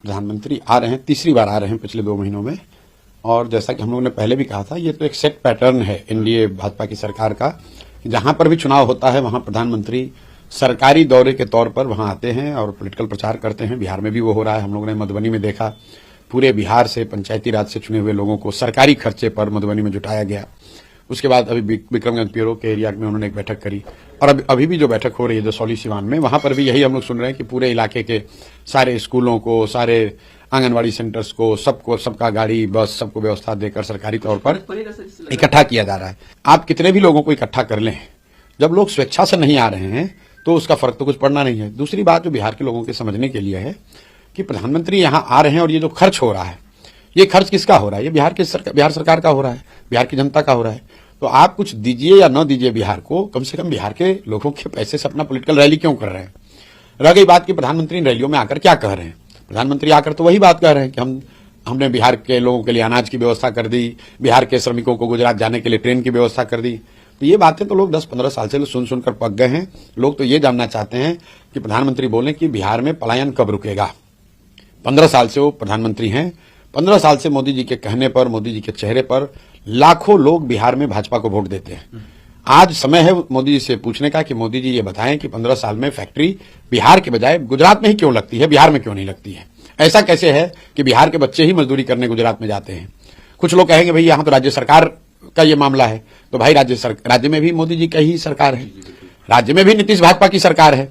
प्रधानमंत्री आ रहे हैं, तीसरी बार आ रहे हैं पिछले 2 महीनों में। और जैसा कि हम लोगों ने पहले भी कहा था, ये तो एक सेट पैटर्न है एनडीए भाजपा की सरकार का। जहां पर भी चुनाव होता है वहां प्रधानमंत्री सरकारी दौरे के तौर पर वहां आते हैं और पॉलिटिकल प्रचार करते हैं। बिहार में भी वो हो रहा है। हम लोगों ने मधुबनी में देखा, पूरे बिहार से पंचायती राज से चुने हुए लोगों को सरकारी खर्चे पर मधुबनी में जुटाया गया। उसके बाद अभी विक्रमगंज पीरो के एरिया में उन्होंने एक बैठक करी और अभी भी जो बैठक हो रही है जसौली सिवान में, वहां पर भी यही हम लोग सुन रहे हैं कि पूरे इलाके के सारे स्कूलों को, सारे आंगनवाड़ी सेंटर्स को, सबका गाड़ी बस सबको व्यवस्था देकर सरकारी तौर पर इकट्ठा किया जा रहा है। आप कितने भी लोगों को इकट्ठा कर लें, जब लोग स्वेच्छा से नहीं आ रहे हैं तो उसका फर्क तो कुछ पड़ना नहीं है। दूसरी बात जो बिहार के लोगों के समझने के लिए है कि प्रधानमंत्री यहां आ रहे हैं और ये जो खर्च हो रहा है, ये खर्च किसका हो रहा है? ये बिहार सरकार का हो रहा है, बिहार की जनता का हो रहा है। तो आप कुछ दीजिए या न दीजिए बिहार को, कम से कम बिहार के लोगों के पैसे से अपना पॉलिटिकल रैली क्यों कर रहे हैं? रह गई बात कि प्रधानमंत्री इन रैलियों में आकर क्या कह रहे हैं। प्रधानमंत्री आकर तो वही बात कह रहे हैं कि हमने बिहार के लोगों के लिए अनाज की व्यवस्था कर दी, बिहार के श्रमिकों को गुजरात जाने के लिए ट्रेन की व्यवस्था कर दी। तो ये बातें तो लोग 10-15 साल से सुनकर पक गए हैं। लोग तो ये जानना चाहते हैं कि प्रधानमंत्री बोले कि बिहार में पलायन कब रुकेगा। 15 साल से वो प्रधानमंत्री हैं। 15 साल से मोदी जी के कहने पर, मोदी जी के चेहरे पर लाखों लोग बिहार में भाजपा को वोट देते हैं। आज समय है मोदी जी से पूछने का कि मोदी जी ये बताएं कि 15 साल में फैक्ट्री बिहार के बजाय गुजरात में ही क्यों लगती है, बिहार में क्यों नहीं लगती है? ऐसा कैसे है कि बिहार के बच्चे ही मजदूरी करने गुजरात में जाते हैं? कुछ लोग कहेंगे भाई यहाँ तो राज्य सरकार का ये मामला है। तो भाई राज्य में भी मोदी जी का ही सरकार है, राज्य में भी नीतीश भाजपा की सरकार है।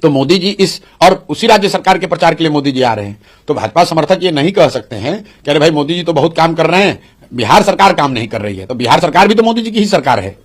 तो मोदी जी और उसी राज्य सरकार के प्रचार के लिए मोदी जी आ रहे हैं। तो भाजपा समर्थक ये नहीं कह सकते हैं कि अरे भाई मोदी जी तो बहुत काम कर रहे हैं, बिहार सरकार काम नहीं कर रही है। तो बिहार सरकार भी तो मोदी जी की ही सरकार है।